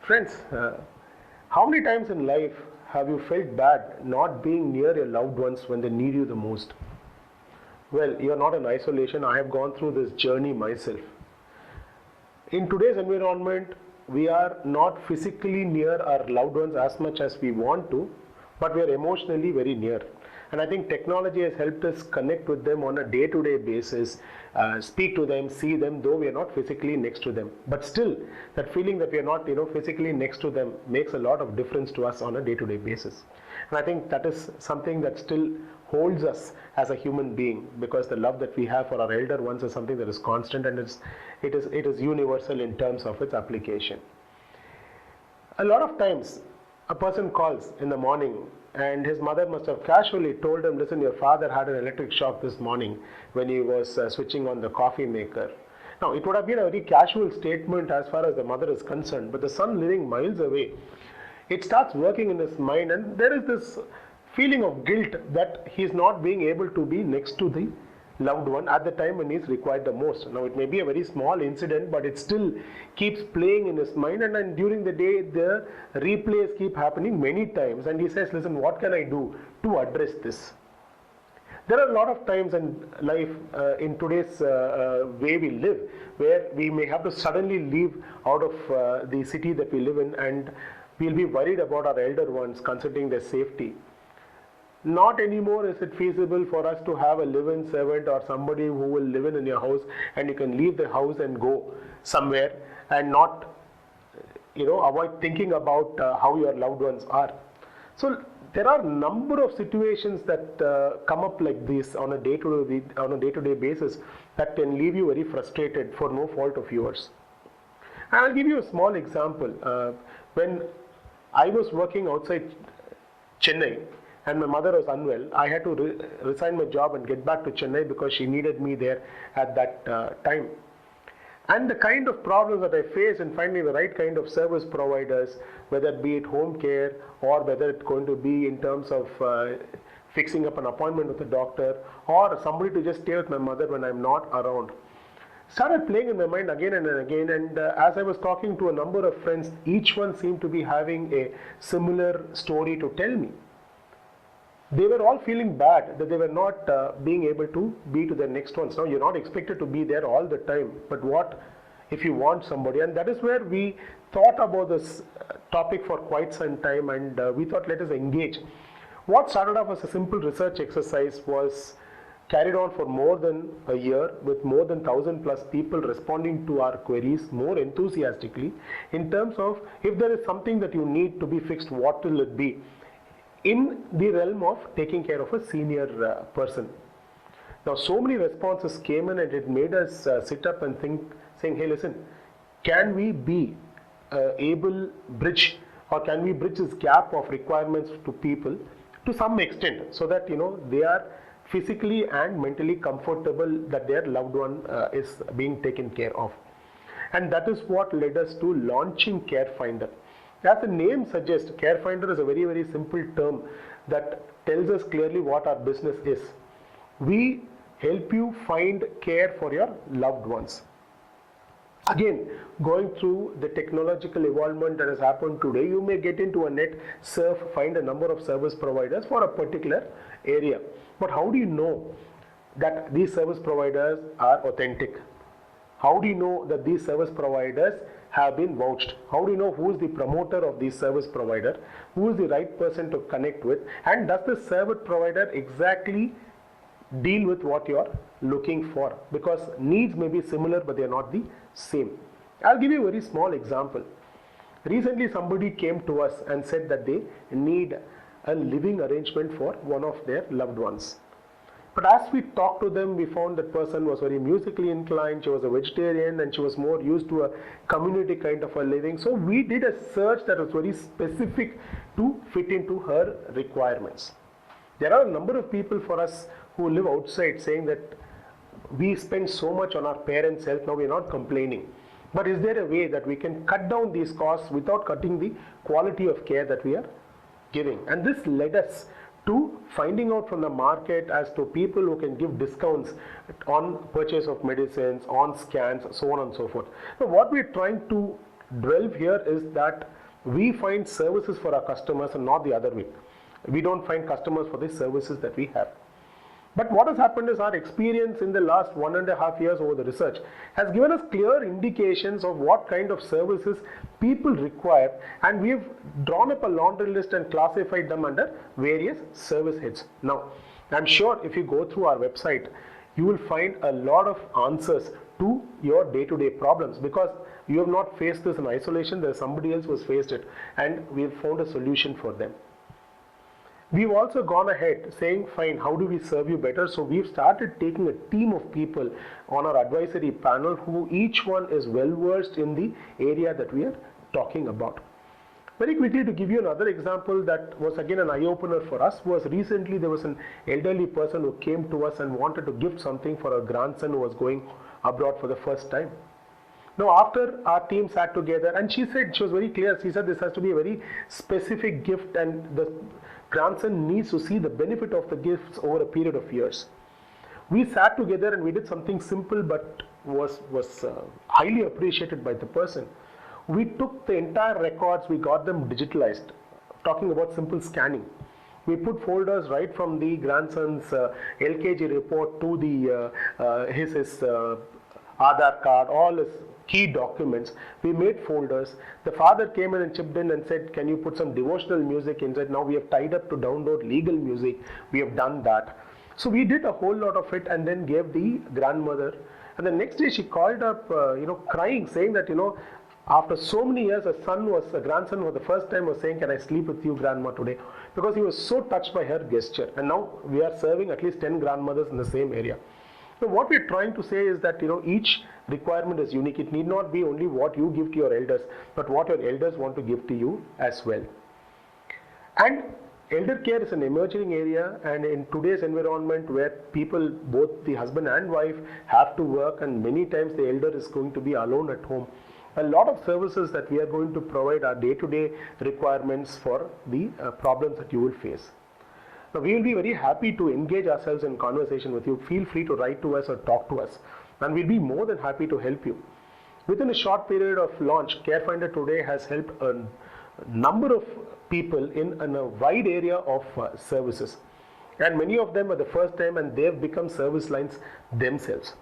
Friends, how many times in life have you felt bad not being near your loved ones when they need you the most? Well, you're not in isolation. I have gone through this journey myself. In today's environment, we are not physically near our loved ones as much as we want to, but we are emotionally very near. And I think technology has helped us connect with them on a day-to-day basis, speak to them, see them, though we are not physically next to them. But still, that feeling that we are not, physically next to them makes a lot of difference to us on a day-to-day basis. And I think that is something that still holds us as a human being, because the love that we have for our elder ones is something that is constant, and it is universal in terms of its application. A lot of times a person calls in the morning and his mother must have casually told him, listen, your father had an electric shock this morning when he was switching on the coffee maker. Now, it would have been a very casual statement as far as the mother is concerned, but the son living miles away, it starts working in his mind, and there is this feeling of guilt that he is not being able to be next to the loved one at the time when he is required the most. Now, it may be a very small incident, but it still keeps playing in his mind, and then during the day the replays keep happening many times, and he says, listen, what can I do to address this? There are a lot of times in life, in today's way we live, where we may have to suddenly leave out of the city that we live in, and we'll be worried about our elder ones, considering their safety. Not anymore is it feasible for us to have a live-in servant or somebody who will live in your house, and you can leave the house and go somewhere and not, avoid thinking about how your loved ones are. So there are a number of situations that come up like this on a day-to-day basis that can leave you very frustrated for no fault of yours. And I'll give you a small example. When I was working outside Chennai, and my mother was unwell, I had to resign my job and get back to Chennai because she needed me there at that time. And the kind of problems that I faced in finding the right kind of service providers, whether it be it home care or whether it's going to be in terms of fixing up an appointment with a doctor or somebody to just stay with my mother when I'm not around, started playing in my mind again and again. And as I was talking to a number of friends, each one seemed to be having a similar story to tell me. They were all feeling bad that they were not being able to be to their next ones. Now, you're not expected to be there all the time, but what if you want somebody? And that is where we thought about this topic for quite some time, and we thought, let us engage. What started off as a simple research exercise was carried on for more than a year, with more than 1,000+ people responding to our queries more enthusiastically in terms of, if there is something that you need to be fixed, what will it be, in the realm of taking care of a senior person. Now, so many responses came in, and it made us sit up and think, saying, hey, listen, can we be bridge this gap of requirements to people to some extent, so that they are physically and mentally comfortable that their loved one is being taken care of. And that is what led us to launching CareFinder. As the name suggests, CareFinder is a very, very simple term that tells us clearly what our business is. We help you find care for your loved ones. Again, going through the technological evolvement that has happened today, you may get into a net surf, find a number of service providers for a particular area. But how do you know that these service providers are authentic? How do you know that these service providers have been vouched? How do you know who is the promoter of the service provider, who is the right person to connect with, and does the service provider exactly deal with what you are looking for? Because needs may be similar, but they are not the same. I'll give you a very small example. Recently, somebody came to us and said that they need a living arrangement for one of their loved ones. But as we talked to them, we found that person was very musically inclined, she was a vegetarian, and she was more used to a community kind of a living. So we did a search that was very specific to fit into her requirements. There are a number of people for us who live outside saying that we spend so much on our parents' health, now we are not complaining. But is there a way that we can cut down these costs without cutting the quality of care that we are giving? And this led us to finding out from the market as to people who can give discounts on purchase of medicines, on scans, so on and so forth. So what we're trying to delve here is that we find services for our customers and not the other way. We don't find customers for the services that we have. But what has happened is our experience in the last 1.5 years over the research has given us clear indications of what kind of services people require, and we have drawn up a laundry list and classified them under various service heads. Now, I'm sure if you go through our website, you will find a lot of answers to your day-to-day problems, because you have not faced this in isolation. There's somebody else who has faced it, and we have found a solution for them. We've also gone ahead saying, fine, how do we serve you better? So we've started taking a team of people on our advisory panel who each one is well versed in the area that we are talking about. Very quickly, to give you another example that was again an eye-opener for us, was recently there was an elderly person who came to us and wanted to gift something for a grandson who was going abroad for the first time. Now, after our team sat together, and she said, she was very clear, she said this has to be a very specific gift and the grandson needs to see the benefit of the gifts over a period of years. We sat together and we did something simple but was highly appreciated by the person. We took the entire records, we got them digitalized, talking about simple scanning. We put folders right from the grandson's LKG report to the his Aadhaar card, all his key documents. We made folders. The father came in and chipped in and said, can you put some devotional music inside? Now we have tied up to download legal music. We have done that. So we did a whole lot of it and then gave the grandmother. And the next day she called up, crying, saying that, after so many years, a grandson for the first time was saying, can I sleep with you, grandma, today? Because he was so touched by her gesture. And now we are serving at least 10 grandmothers in the same area. So what we're trying to say is that, each requirement is unique. It need not be only what you give to your elders, but what your elders want to give to you as well. And elder care is an emerging area, and in today's environment where people, both the husband and wife, have to work, and many times the elder is going to be alone at home, a lot of services that we are going to provide are day-to-day requirements for the problems that you will face. Now, we will be very happy to engage ourselves in conversation with you. Feel free to write to us or talk to us, and we'll be more than happy to help you. Within a short period of launch, CareFinder today has helped a number of people in a wide area of services, and many of them are the first time and they've become service lines themselves.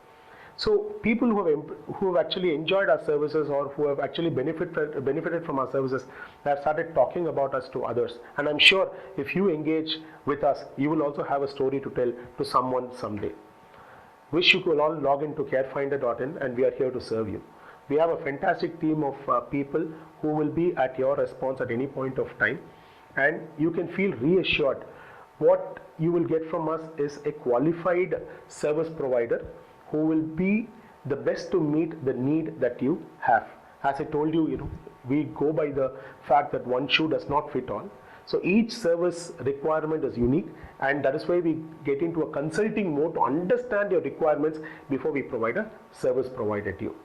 So people who have actually enjoyed our services or who have actually benefited from our services have started talking about us to others. And I'm sure if you engage with us, you will also have a story to tell to someone someday. Wish you could all log into carefinder.in, and we are here to serve you. We have a fantastic team of people who will be at your response at any point of time, and you can feel reassured. What you will get from us is a qualified service provider who will be the best to meet the need that you have. As I told you, we go by the fact that one shoe does not fit all. So each service requirement is unique, and that is why we get into a consulting mode to understand your requirements before we provide a service provided to you.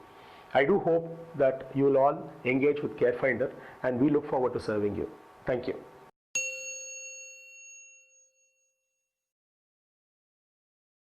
I do hope that you will all engage with CareFinder, and we look forward to serving you. Thank you.